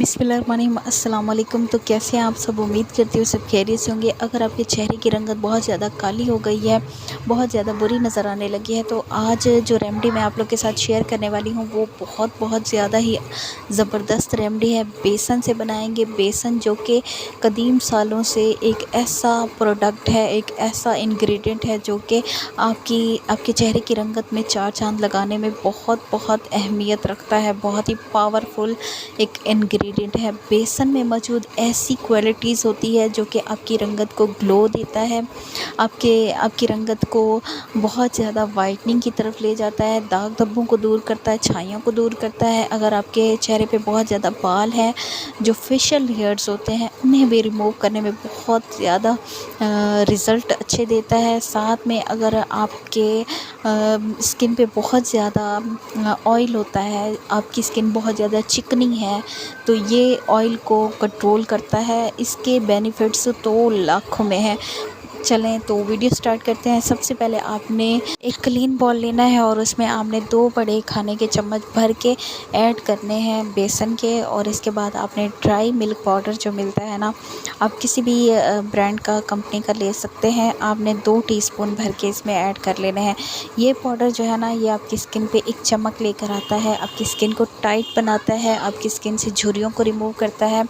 बिस्मिल्लाहिर्रहमानिर्रहीम। अस्सलाम वालेकुम। तो कैसे हैं आप सब? उम्मीद करती हूँ सब खैरियत से होंगे। अगर आपके चेहरे की रंगत बहुत ज़्यादा काली हो गई है, बहुत ज़्यादा बुरी नज़र आने लगी है, तो आज जो रेमेडी मैं आप लोग के साथ शेयर करने वाली हूँ वो बहुत बहुत ज़्यादा ही ज़बरदस्त रेमेडी है। बेसन से बनाएंगे। बेसन जो कि कदीम सालों से एक ऐसा प्रोडक्ट है, एक ऐसा इंग्रेडिएंट है जो कि आपके चेहरे की रंगत में चार चांद लगाने में बहुत बहुत अहमियत रखता है। बहुत ही पावरफुल एक इंग्रेडिएंट है। बेसन में मौजूद ऐसी क्वालिटीज़ होती है जो कि आपकी रंगत को ग्लो देता है, आपकी रंगत को बहुत ज़्यादा वाइटनिंग की तरफ ले जाता है, दाग धब्बों को दूर करता है, छाइयों को दूर करता है। अगर आपके चेहरे पे बहुत ज़्यादा बाल हैं, जो फेशियल हेयर्स होते हैं, उन्हें भी रिमूव करने में बहुत ज़्यादा रिज़ल्ट अच्छे देता है। साथ में अगर आपके स्किन पे बहुत ज़्यादा ऑयल होता है, आपकी स्किन बहुत ज़्यादा चिकनी है, तो ये ऑयल को कंट्रोल करता है। इसके बेनिफिट्स तो लाखों में हैं। चलें तो वीडियो स्टार्ट करते हैं। सबसे पहले आपने एक क्लीन बॉल लेना है और उसमें आपने 2 बड़े खाने के चम्मच भर के ऐड करने हैं बेसन के। और इसके बाद आपने ड्राई मिल्क पाउडर जो मिलता है ना, आप किसी भी ब्रांड का, कंपनी का ले सकते हैं। आपने 2 टीस्पून भर के इसमें ऐड कर लेने हैं। ये पाउडर जो है ना, ये आपकी स्किन पे एक चमक लेकर आता है, आपकी स्किन को टाइट बनाता है, आपकी स्किन से झुर्रियों को रिमूव करता है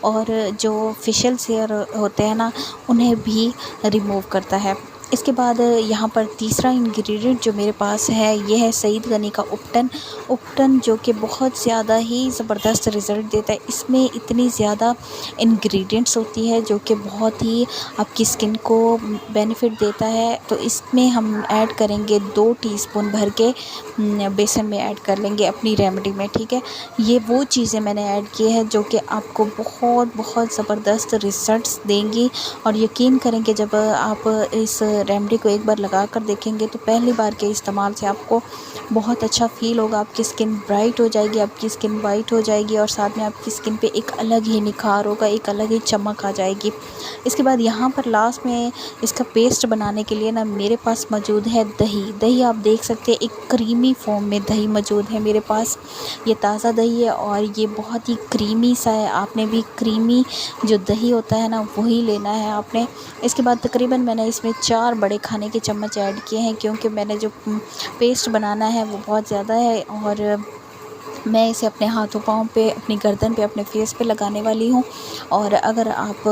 और जो फेशियल हेयर होते हैं ना, उन्हें भी रिमूव करता है। इसके बाद यहाँ पर तीसरा इंग्रेडिएंट जो मेरे पास है, ये है सईद गनी का उपटन जो कि बहुत ज़्यादा ही ज़बरदस्त रिज़ल्ट देता है। इसमें इतनी ज़्यादा इंग्रेडिएंट्स होती है जो कि बहुत ही आपकी स्किन को बेनिफिट देता है। तो इसमें हम ऐड करेंगे 2 टीस्पून भर के बेसन में ऐड कर लेंगे अपनी रेमेडी में, ठीक है। ये वो चीज़ें मैंने ऐड की है जो कि आपको बहुत बहुत ज़बरदस्त रिज़ल्ट्स देंगी। और यकीन करेंगे जब आप इस रेमेडी को एक बार लगा कर देखेंगे तो पहली बार के इस्तेमाल से आपको बहुत अच्छा फ़ील होगा। आपकी स्किन ब्राइट हो जाएगी, आपकी स्किन वाइट हो जाएगी और साथ में आपकी स्किन पे एक अलग ही निखार होगा, एक अलग ही चमक आ जाएगी। इसके बाद यहाँ पर लास्ट में इसका पेस्ट बनाने के लिए ना मेरे पास मौजूद है दही। आप देख सकते हैं एक क्रीमी फॉर्म में दही मौजूद है मेरे पास। ये ताज़ा दही है और ये बहुत ही क्रीमी सा है। आपने भी क्रीमी जो दही होता है ना, वही लेना है आपने। इसके बाद तकरीबन मैंने इसमें 4 बड़े खाने के चम्मच ऐड किए हैं, क्योंकि मैंने जो पेस्ट बनाना है वो बहुत ज़्यादा है और मैं इसे अपने हाथों पाँव पे, अपनी गर्दन पे, अपने फेस पे लगाने वाली हूँ। और अगर आप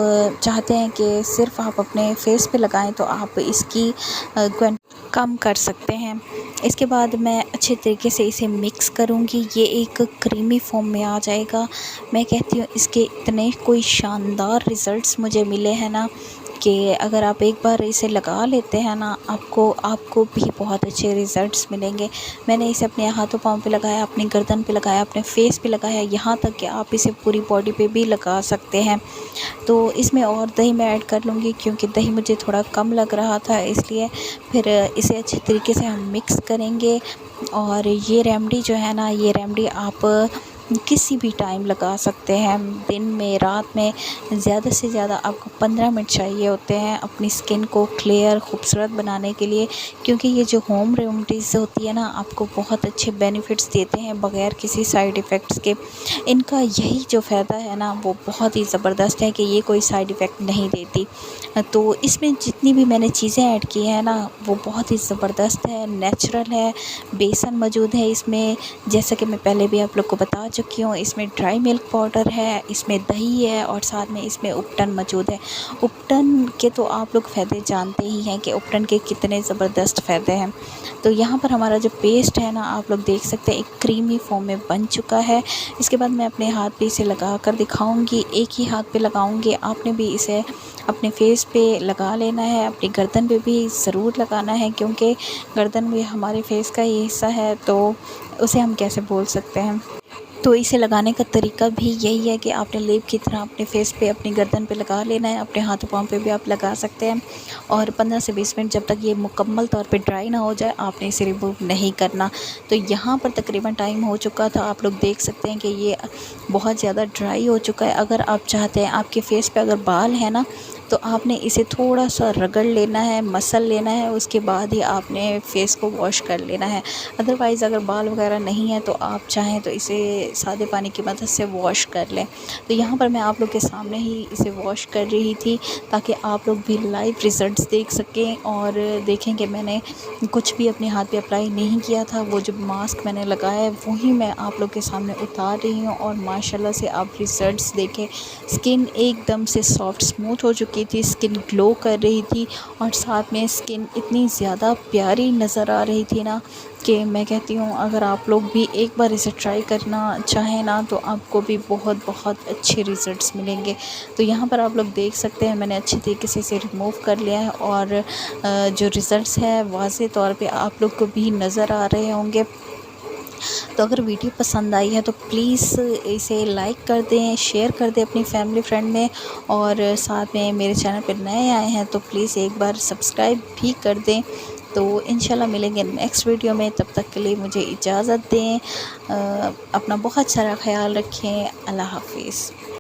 चाहते हैं कि सिर्फ़ आप अपने फेस पे लगाएं तो आप इसकी क्वांटिटी कम कर सकते हैं। इसके बाद मैं अच्छे तरीके से इसे मिक्स करूँगी। ये एक क्रीमी फॉर्म में आ जाएगा। मैं कहती हूँ इसके इतने कोई शानदार रिज़ल्ट्स मुझे मिले हैं ना कि अगर आप एक बार इसे लगा लेते हैं ना, आपको भी बहुत अच्छे रिज़ल्ट्स मिलेंगे। मैंने इसे अपने हाथों पाँव पे लगाया, अपनी गर्दन पे लगाया, अपने फेस पे लगाया, यहाँ तक कि आप इसे पूरी बॉडी पे भी लगा सकते हैं। तो इसमें और दही मैं ऐड कर लूँगी क्योंकि दही मुझे थोड़ा कम लग रहा था, इसलिए फिर इसे अच्छे तरीके से हम मिक्स करेंगे। और ये रेमेडी जो है ना, ये रेमेडी आप किसी भी टाइम लगा सकते हैं, दिन में, रात में। ज़्यादा से ज़्यादा आपको 15 मिनट चाहिए होते हैं अपनी स्किन को क्लियर, खूबसूरत बनाने के लिए, क्योंकि ये जो होम रेमेडीज़ होती है ना, आपको बहुत अच्छे बेनिफिट्स देते हैं बग़ैर किसी साइड इफ़ेक्ट्स के। इनका यही जो फ़ायदा है ना, वो बहुत ही ज़बरदस्त है कि ये कोई साइड इफ़ेक्ट नहीं देती। तो इसमें जितनी भी मैंने चीज़ें ऐड की हैं ना, वो बहुत ही ज़बरदस्त है, नेचुरल है। बेसन मौजूद है इसमें, जैसा कि मैं पहले भी आप लोग को बता चुकी हूँ। इसमें ड्राई मिल्क पाउडर है, इसमें दही है और साथ में इसमें उपटन मौजूद है। उपटन के तो आप लोग फ़ायदे जानते ही हैं कि उपटन के कितने ज़बरदस्त फ़ायदे हैं। तो यहाँ पर हमारा जो पेस्ट है ना, आप लोग देख सकते हैं एक क्रीमी फॉर्म में बन चुका है। इसके बाद मैं अपने हाथ पे इसे लगा कर दिखाऊँगी। एक ही हाथ पे लगाऊँगी, आपने भी इसे अपने फेस पे लगा लेना है, अपनी गर्दन पे भी ज़रूर लगाना है, क्योंकि गर्दन भी हमारे फेस का ही हिस्सा है, तो उसे हम कैसे बोल सकते हैं। तो इसे लगाने का तरीका भी यही है कि आपने लेप की तरह अपने फेस पे, अपनी गर्दन पे लगा लेना है। अपने हाथों पाँव पे भी आप लगा सकते हैं और 15 से 20 मिनट, जब तक ये मुकम्मल तौर पे ड्राई ना हो जाए, आपने इसे रिमूव नहीं करना। तो यहाँ पर तकरीबन टाइम हो चुका था। आप लोग देख सकते हैं कि ये बहुत ज़्यादा ड्राई हो चुका है। अगर आप चाहते हैं, आपके फेस पे अगर बाल है ना, तो आपने इसे थोड़ा सा रगड़ लेना है, मसल लेना है, उसके बाद ही आपने फेस को वॉश कर लेना है। अदरवाइज़ अगर बाल वगैरह नहीं है तो आप चाहें तो इसे सादे पानी की मदद से वॉश कर लें। तो यहाँ पर मैं आप लोग के सामने ही इसे वॉश कर रही थी ताकि आप लोग भी लाइव रिज़ल्ट्स देख सकें और देखें कि मैंने कुछ भी अपने हाथ पे अप्लाई नहीं किया था। वो जो मास्क मैंने लगाया है वही मैं आप लोग के सामने उतार रही हूँ और माशाल्लाह से आप रिज़ल्ट्स देखें। स्किन एकदम से सॉफ्ट स्मूथ हो चुकी थी, स्किन ग्लो कर रही थी और साथ में स्किन इतनी ज़्यादा प्यारी नज़र आ रही थी ना कि मैं कहती हूँ अगर आप लोग भी एक बार इसे ट्राई करना चाहें ना तो आपको भी बहुत बहुत अच्छे रिज़ल्ट्स मिलेंगे। तो यहाँ पर आप लोग देख सकते हैं मैंने अच्छी तरीके से इसे रिमूव कर लिया है और जो रिज़ल्ट्स है वाज़े तौर पे आप लोग को भी नज़र आ रहे होंगे। तो अगर वीडियो पसंद आई है तो प्लीज़ इसे लाइक कर दें, शेयर कर दें अपनी फैमिली फ्रेंड में और साथ में मेरे चैनल पर नए आए हैं तो प्लीज़ एक बार सब्सक्राइब भी कर दें। तो इंशाल्लाह मिलेंगे नेक्स्ट वीडियो में, तब तक के लिए मुझे इजाज़त दें। अपना बहुत सारा ख़याल रखें। अल्लाह हाफ़िज़।